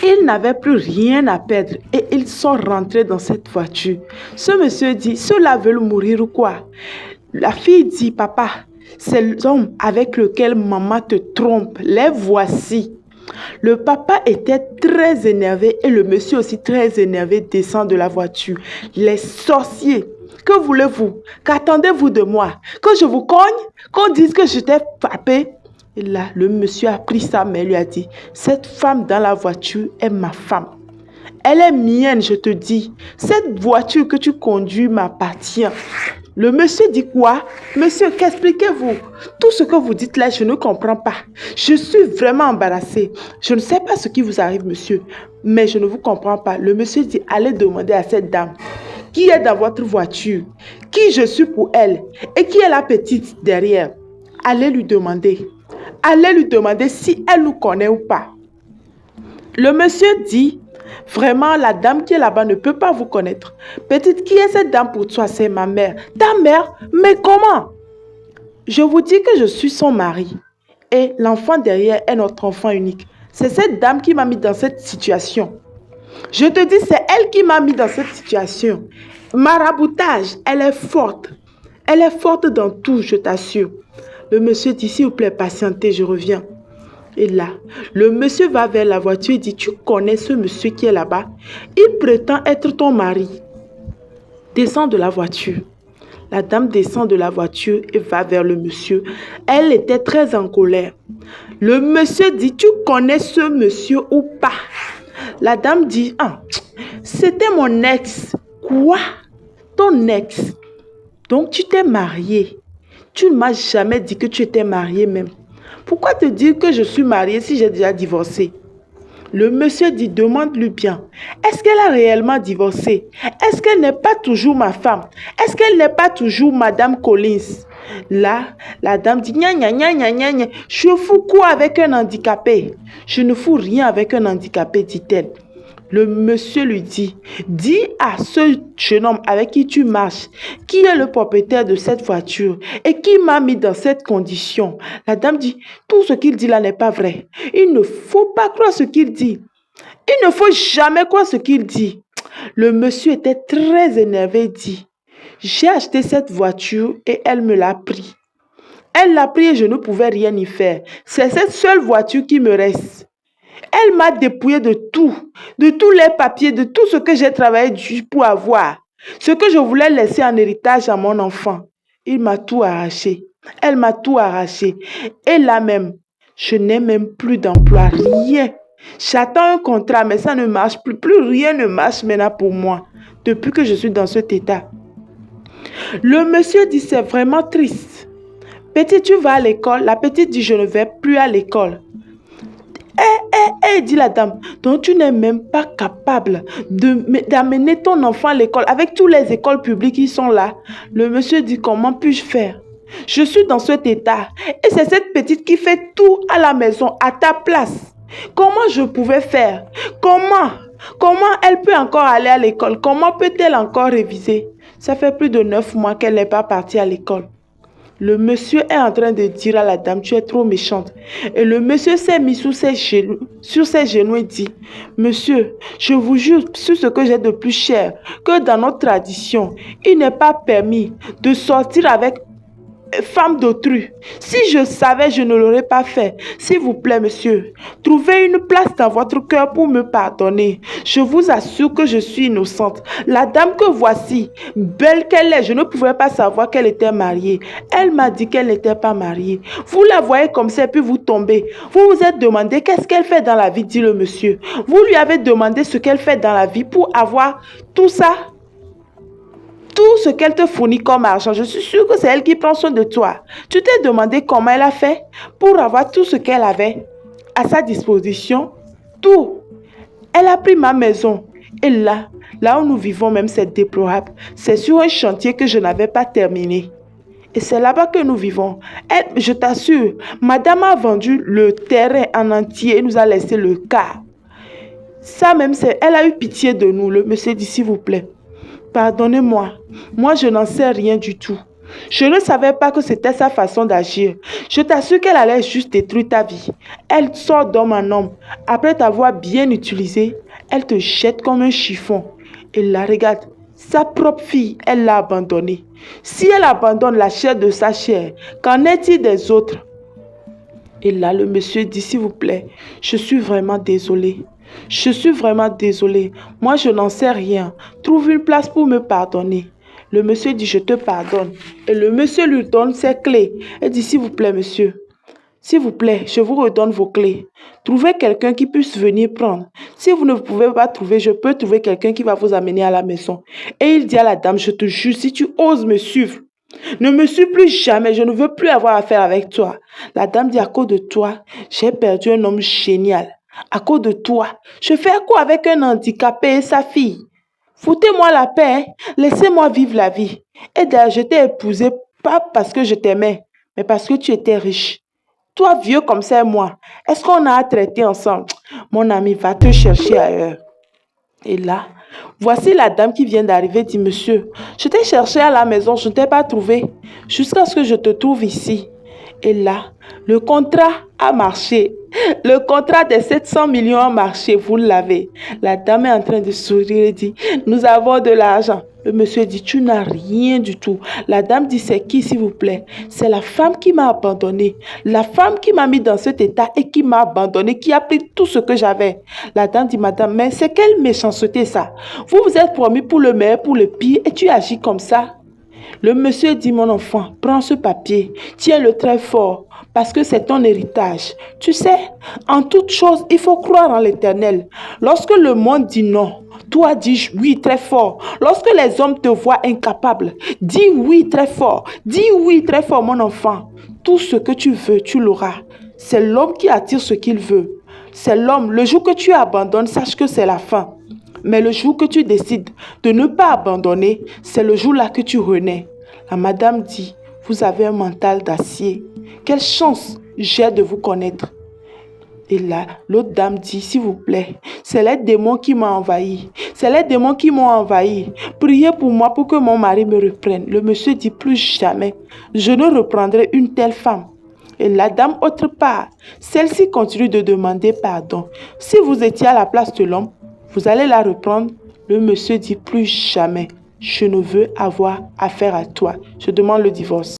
Ils n'avaient plus rien à perdre et ils sont rentrés dans cette voiture. Ce monsieur dit, ceux-là veulent mourir ou quoi? La fille dit, papa, c'est l'homme avec lequel maman te trompe. Les voici. Le papa était très énervé et le monsieur aussi très énervé descend de la voiture. Les sorciers, que voulez-vous? Qu'attendez-vous de moi? Que je vous cogne? Qu'on dise que je t'ai frappé? Et là, le monsieur a pris sa main et lui a dit, cette femme dans la voiture est ma femme. Elle est mienne, je te dis. Cette voiture que tu conduis m'appartient. Le monsieur dit quoi? Monsieur, qu'expliquez-vous? Tout ce que vous dites là, je ne comprends pas. Je suis vraiment embarrassé. Je ne sais pas ce qui vous arrive, monsieur, mais je ne vous comprends pas. Le monsieur dit, allez demander à cette dame qui est dans votre voiture, qui je suis pour elle et qui est la petite derrière. Allez lui demander. Allez lui demander si elle nous connaît ou pas. Le monsieur dit, vraiment, la dame qui est là-bas ne peut pas vous connaître. Petite, qui est cette dame pour toi? C'est ma mère. Ta mère? Mais comment? Je vous dis que je suis son mari. Et l'enfant derrière est notre enfant unique. C'est cette dame qui m'a mis dans cette situation. Je te dis, c'est elle qui m'a mis dans cette situation. Maraboutage, elle est forte. Elle est forte dans tout, je t'assure. Le monsieur dit, s'il vous plaît, patientez, je reviens. Et là, le monsieur va vers la voiture et dit, tu connais ce monsieur qui est là-bas? Il prétend être ton mari. Descends de la voiture. La dame descend de la voiture et va vers le monsieur. Elle était très en colère. Le monsieur dit, tu connais ce monsieur ou pas? La dame dit, ah, c'était mon ex. Quoi? Ton ex? Donc tu t'es marié. Tu ne m'as jamais dit que tu étais marié même. Pourquoi te dire que je suis mariée si j'ai déjà divorcé? Le monsieur dit, demande-lui bien. Est-ce qu'elle a réellement divorcé? Est-ce qu'elle n'est pas toujours ma femme? Est-ce qu'elle n'est pas toujours Madame Collins? Là, la dame dit, gna gna gna gna gna gna. Je fous quoi avec un handicapé? Je ne fous rien avec un handicapé, dit-elle. Le monsieur lui dit, dis à ce jeune homme avec qui tu marches, qui est le propriétaire de cette voiture et qui m'a mis dans cette condition. La dame dit, tout ce qu'il dit là n'est pas vrai. Il ne faut pas croire ce qu'il dit. Il ne faut jamais croire ce qu'il dit. Le monsieur était très énervé et dit, j'ai acheté cette voiture et elle me l'a pris. Elle l'a pris et je ne pouvais rien y faire. C'est cette seule voiture qui me reste. Elle m'a dépouillé de tout, de tous les papiers, de tout ce que j'ai travaillé pour avoir. Ce que je voulais laisser en héritage à mon enfant. Il m'a tout arraché. Elle m'a tout arraché. Et là même, je n'ai même plus d'emploi, rien. J'attends un contrat, mais ça ne marche plus. Plus rien ne marche maintenant pour moi, depuis que je suis dans cet état. Le monsieur dit, c'est vraiment triste. Petite, tu vas à l'école? La petite dit, je ne vais plus à l'école. Dit la dame, donc tu n'es même pas capable d'amener ton enfant à l'école avec toutes les écoles publiques qui sont là. Le monsieur dit, comment puis-je faire? Je suis dans cet état et c'est cette petite qui fait tout à la maison à ta place. Comment je pouvais faire? Comment elle peut encore aller à l'école? Comment peut-elle encore réviser? Ça fait plus de 9 mois qu'elle n'est pas partie à l'école. Le monsieur est en train de dire à la dame, tu es trop méchante. Et le monsieur s'est mis sur ses genoux et dit, monsieur, je vous jure sur ce que j'ai de plus cher, que dans notre tradition, il n'est pas permis de sortir avec femme d'autrui. Si je savais, je ne l'aurais pas fait. S'il vous plaît, monsieur, trouvez une place dans votre cœur pour me pardonner. Je vous assure que je suis innocente. La dame que voici, belle qu'elle est, je ne pouvais pas savoir qu'elle était mariée. Elle m'a dit qu'elle n'était pas mariée. Vous la voyez comme ça, puis vous tombez. Vous vous êtes demandé qu'est-ce qu'elle fait dans la vie, dit le monsieur. Vous lui avez demandé ce qu'elle fait dans la vie pour avoir tout ça. Tout ce qu'elle te fournit comme argent, je suis sûre que c'est elle qui prend soin de toi. Tu t'es demandé comment elle a fait pour avoir tout ce qu'elle avait à sa disposition. Tout. Elle a pris ma maison. Et là où nous vivons même, c'est déplorable. C'est sur un chantier que je n'avais pas terminé. Et c'est là-bas que nous vivons. Je t'assure, madame a vendu le terrain en entier et nous a laissé le quart. Ça même, elle a eu pitié de nous. Le monsieur dit, s'il vous plaît, pardonnez-moi, moi je n'en sais rien du tout. Je ne savais pas que c'était sa façon d'agir. Je t'assure qu'elle allait juste détruire ta vie. Elle sort d'homme en homme. Après t'avoir bien utilisé, elle te jette comme un chiffon. Et là, regarde, sa propre fille, elle l'a abandonnée. Si elle abandonne la chair de sa chair, qu'en est-il des autres? Et là, le monsieur dit, s'il vous plaît, je suis vraiment désolé. Je suis vraiment désolé. Moi, je n'en sais rien. Trouve une place pour me pardonner. Le monsieur dit, je te pardonne. Et le monsieur lui donne ses clés. Elle dit, s'il vous plaît, monsieur, s'il vous plaît, je vous redonne vos clés. Trouvez quelqu'un qui puisse venir prendre. Si vous ne pouvez pas trouver, je peux trouver quelqu'un qui va vous amener à la maison. Et il dit à la dame, je te jure, si tu oses me suivre, ne me suis plus jamais, je ne veux plus avoir affaire avec toi. La dame dit, à cause de toi, j'ai perdu un homme génial. À cause de toi, je fais quoi avec un handicapé et sa fille? Foutez-moi la paix, hein. Laissez-moi vivre la vie. Et d'ailleurs, je t'ai épousé pas parce que je t'aimais, mais parce que tu étais riche. Toi, vieux comme ça et moi, est-ce qu'on a à traiter ensemble? Mon ami, va te chercher ailleurs. Et là, voici la dame qui vient d'arriver, dit, monsieur, je t'ai cherché à la maison, je ne t'ai pas trouvé, jusqu'à ce que je te trouve ici. Et là, le contrat a marché. Le contrat des 700 millions a marché, vous l'avez. La dame est en train de sourire et dit, nous avons de l'argent. Le monsieur dit, tu n'as rien du tout. La dame dit, c'est qui, s'il vous plaît? C'est la femme qui m'a abandonné. La femme qui m'a mis dans cet état et qui m'a abandonné, qui a pris tout ce que j'avais. La dame dit, madame, mais c'est quelle méchanceté ça? Vous vous êtes promis pour le meilleur, pour le pire, et tu agis comme ça? Le monsieur dit, mon enfant, prends ce papier, tiens-le très fort, parce que c'est ton héritage. Tu sais, en toute chose, il faut croire en l'Éternel. Lorsque le monde dit non, toi dis oui très fort. Lorsque les hommes te voient incapable, dis oui très fort. Dis oui très fort, mon enfant. Tout ce que tu veux, tu l'auras. C'est l'homme qui attire ce qu'il veut. C'est l'homme. Le jour que tu abandonnes, sache que c'est la fin. Mais le jour que tu décides de ne pas abandonner, c'est le jour-là que tu renais. La madame dit, vous avez un mental d'acier. Quelle chance j'ai de vous connaître. Et là, l'autre dame dit, s'il vous plaît, c'est les démons qui m'ont envahi. C'est les démons qui m'ont envahi. Priez pour moi pour que mon mari me reprenne. Le monsieur dit, plus jamais, je ne reprendrai une telle femme. Et la dame, autre part, celle-ci continue de demander pardon. Si vous étiez à la place de l'homme, vous allez la reprendre. Le monsieur dit, plus jamais, je ne veux avoir affaire à toi. Je demande le divorce.